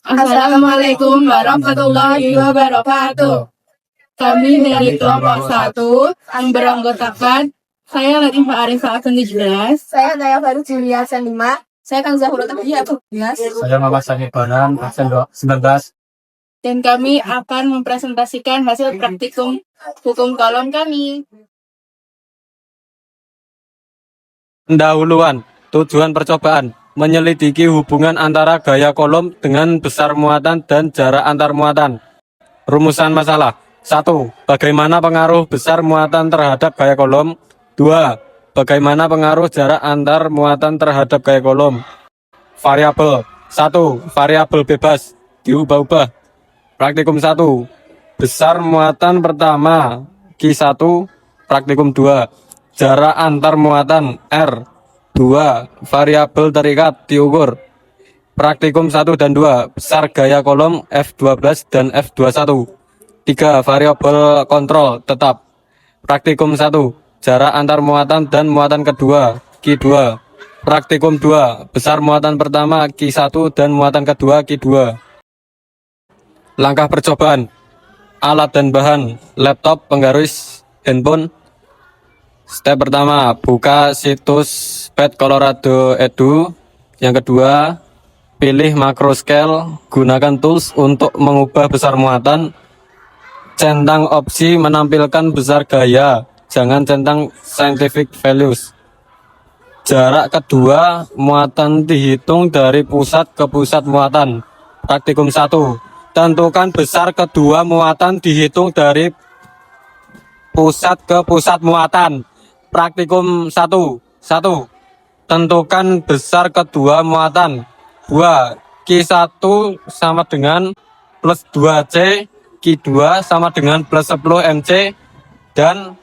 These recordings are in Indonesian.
Assalamualaikum warahmatullahi wabarakatuh. Kami dari kelompok 1 yang beranggotakan saya Latif Arifah Akan 17, Saya Naya Baru Julia 5. saya Kanza Hurutaki 12, Saya Muhammad Sani Baran, absen 19. dan kami akan mempresentasikan hasil praktikum hukum kolom kami. Pendahuluan, tujuan percobaan, menyelidiki hubungan antara gaya kolom dengan besar muatan dan jarak antar muatan. Rumusan masalah. 1. Bagaimana pengaruh besar muatan terhadap gaya kolom? 2. Bagaimana pengaruh jarak antar muatan terhadap gaya kolom? Variabel. 1. Variabel bebas, diubah-ubah. Praktikum 1. Besar muatan pertama Q1. Praktikum 2. Jarak antar muatan R. 2. Variabel terikat diukur. Praktikum 1 dan 2. Besar gaya kolom F12 dan F21. 3. Variabel kontrol tetap. Praktikum 1. Jarak antar muatan dan muatan kedua Q2. Praktikum 2. Besar muatan pertama Q1 dan muatan kedua Q2. Langkah percobaan. Alat dan bahan: laptop, penggaris, handphone. Step pertama, buka situs Pet Colorado Edu. Yang kedua, pilih macro scale, gunakan tools untuk mengubah besar muatan. Centang opsi menampilkan besar gaya, jangan centang scientific values. Jarak kedua muatan dihitung dari pusat ke pusat muatan. Praktikum 1. Tentukan besar kedua muatan dihitung dari pusat ke pusat muatan. Praktikum 1. 1. Tentukan besar kedua muatan. 2. Q1 sama dengan plus 2C, Q2 sama dengan plus 10 MC, dan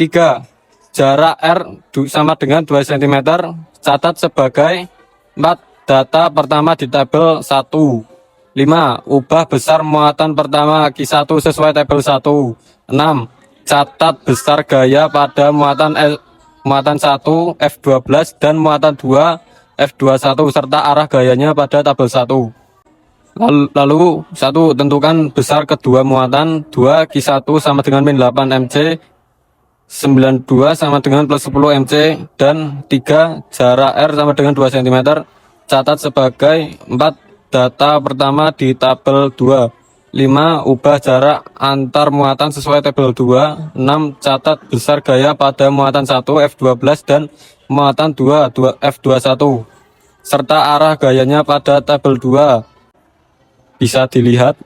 3. Jarak R sama dengan 2 cm. Catat sebagai 4. Data pertama di tabel 1. 5. Ubah besar muatan pertama Q1 sesuai tabel 1. 6. Catat besar gaya pada muatan 1 F12 dan muatan 2 F21 serta arah gayanya pada tabel 1. Lalu 1. Tentukan besar kedua muatan. 2. Q1 sama dengan min 8 MC, 92 sama dengan plus 10 MC, dan 3. Jarak R sama dengan 2 cm. Catat sebagai 4. Data pertama di tabel 2. 5. Ubah jarak antar muatan sesuai tabel 2. 6. Catat besar gaya pada muatan 1 F12 dan muatan 2 F21 serta arah gayanya pada tabel 2. Bisa dilihat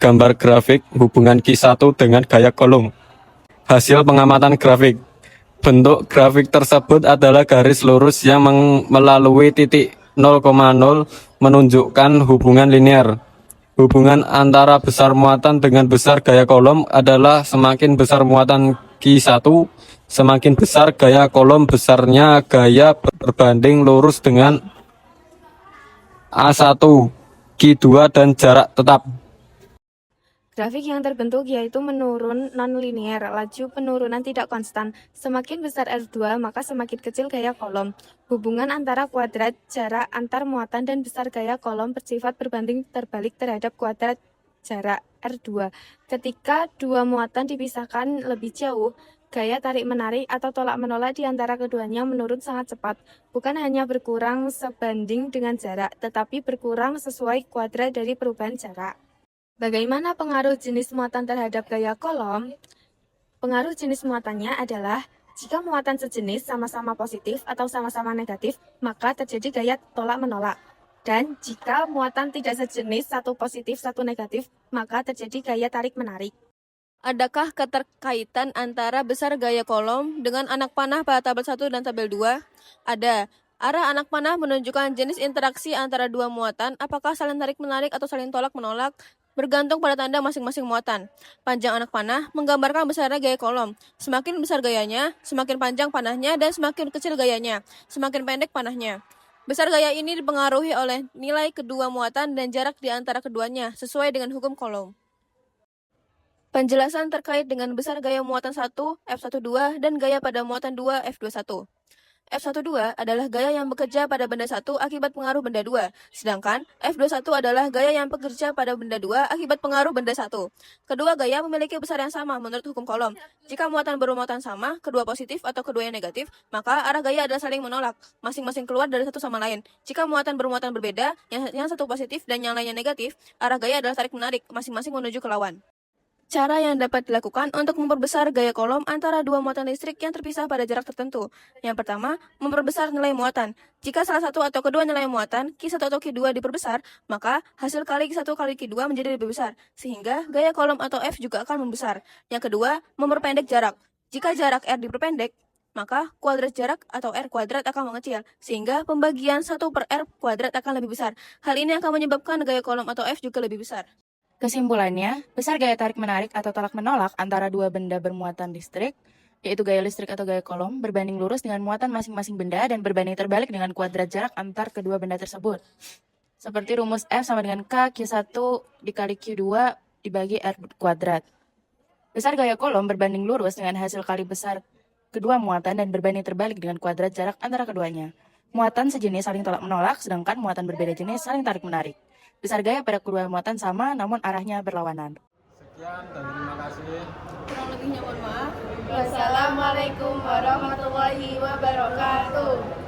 gambar grafik hubungan Q1 dengan gaya kolom. Hasil pengamatan grafik. Bentuk grafik tersebut adalah garis lurus yang melalui titik 0,0 menunjukkan hubungan linear. Hubungan antara besar muatan dengan besar gaya kolom adalah semakin besar muatan Q1, semakin besar gaya kolom, besarnya gaya berbanding lurus dengan A1, Q2, dan jarak tetap. Grafik yang terbentuk yaitu menurun non-linear, laju penurunan tidak konstan. Semakin besar R2, maka semakin kecil gaya kolom. Hubungan antara kuadrat jarak antar muatan dan besar gaya kolom bersifat berbanding terbalik terhadap kuadrat jarak R2. Ketika dua muatan dipisahkan lebih jauh, gaya tarik-menarik atau tolak-menolak di antara keduanya menurun sangat cepat. Bukan hanya berkurang sebanding dengan jarak, tetapi berkurang sesuai kuadrat dari perubahan jarak. Bagaimana pengaruh jenis muatan terhadap gaya kolom? Pengaruh jenis muatannya adalah jika muatan sejenis sama-sama positif atau sama-sama negatif, maka terjadi gaya tolak-menolak. Dan jika muatan tidak sejenis, satu positif, satu negatif, maka terjadi gaya tarik-menarik. Adakah keterkaitan antara besar gaya kolom dengan anak panah pada tabel 1 dan tabel 2? Ada. Arah anak panah menunjukkan jenis interaksi antara dua muatan, apakah saling tarik-menarik atau saling tolak-menolak, bergantung pada tanda masing-masing muatan. Panjang anak panah menggambarkan besarnya gaya kolom. Semakin besar gayanya, semakin panjang panahnya, dan semakin kecil gayanya, semakin pendek panahnya. Besar gaya ini dipengaruhi oleh nilai kedua muatan dan jarak di antara keduanya, sesuai dengan hukum kolom. Penjelasan terkait dengan besar gaya muatan 1 F12 dan gaya pada muatan 2 F21. F12 adalah gaya yang bekerja pada benda 1 akibat pengaruh benda 2, sedangkan F21 adalah gaya yang bekerja pada benda 2 akibat pengaruh benda 1. Kedua gaya memiliki besar yang sama menurut hukum Coulomb. Jika muatan bermuatan sama, kedua positif atau keduanya negatif, maka arah gaya adalah saling menolak, masing-masing keluar dari satu sama lain. Jika muatan bermuatan berbeda, yang satu positif dan yang lainnya negatif, arah gaya adalah tarik-menarik, masing-masing menuju ke lawan. Cara yang dapat dilakukan untuk memperbesar gaya Coulomb antara dua muatan listrik yang terpisah pada jarak tertentu. Yang pertama, memperbesar nilai muatan. Jika salah satu atau kedua nilai muatan, Q1 atau Q2 diperbesar, maka hasil kali Q1 kali Q2 menjadi lebih besar, sehingga gaya Coulomb atau F juga akan membesar. Yang kedua, memperpendek jarak. Jika jarak R diperpendek, maka kuadrat jarak atau R kuadrat akan mengecil, sehingga pembagian 1 per R kuadrat akan lebih besar. Hal ini akan menyebabkan gaya Coulomb atau F juga lebih besar. Kesimpulannya, besar gaya tarik-menarik atau tolak-menolak antara dua benda bermuatan listrik, yaitu gaya listrik atau gaya Coulomb, berbanding lurus dengan muatan masing-masing benda dan berbanding terbalik dengan kuadrat jarak antar kedua benda tersebut. Seperti rumus F sama dengan K Q1 dikali Q2 dibagi R kuadrat. Besar gaya Coulomb berbanding lurus dengan hasil kali besar kedua muatan dan berbanding terbalik dengan kuadrat jarak antara keduanya. Muatan sejenis saling tolak-menolak, sedangkan muatan berbeda jenis saling tarik-menarik. Besar gaya pada kedua muatan sama, namun arahnya berlawanan. Sekian dan terima kasih. Kurang lebihnya mohon maaf. Wassalamualaikum warahmatullahi wabarakatuh.